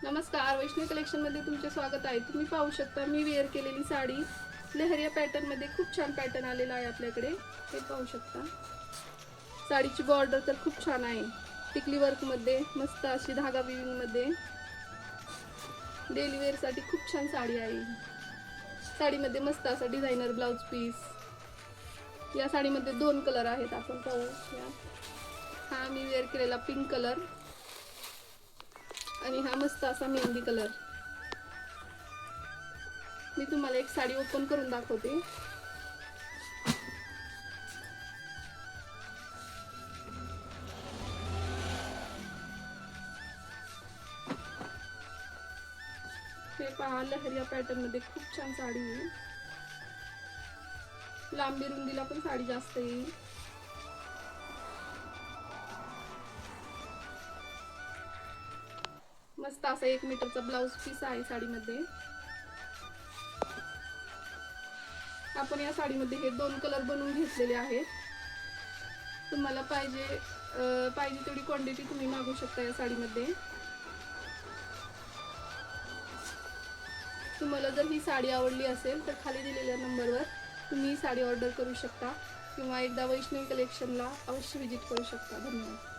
नमस्कार, वैष्णवी कलेक्शनमध्ये तुमचे स्वागत आहे। तुम्ही पाहू शकता मी वेअर केलेली साडी लहरिया पॅटर्नमध्ये खूप छान पॅटर्न आलेला आहे आपल्याकडे। हे पाहू शकता। साडीची बॉर्डर तर खूप छान आहे, टिकली वर्कमध्ये मस्त अशी धागा विविंगमध्ये। डेली वेअरसाठी खूप छान साडी आहे। साडीमध्ये मस्त असा डिझायनर ब्लाउज पीस। या साडीमध्ये दोन कलर आहेत, आपण पाहू या। हा मी वेअर केलेला पिंक कलर आणि हा मस्त असा मेहंदी कलर। मी तुम्हाला एक साडी ओपन करून दाखवते। हे पहा, लहरिया पॅटर्न मध्ये खूप छान साडी आहे। लांबी रुंदीला पण साडी जास्त आहे। मस्त असा 1 मीटरचा ब्लाउज पीस आहे साडीमध्ये। आपण या साडीमध्ये हे दोन कलर बनवून घेतलेले आहेत। तुम्हाला पाहिजे तेवढी क्वांटिटी तुम्ही मागू शकता या साडीमध्ये। तुम्हाला जर ही साडी आवडली असेल तर खाली दिलेल्या नंबरवर तुम्ही साडी ऑर्डर करू शकता किंवा एकदा वैष्णवी कलेक्शनला अवश्य विजिट करू शकता। धन्यवाद।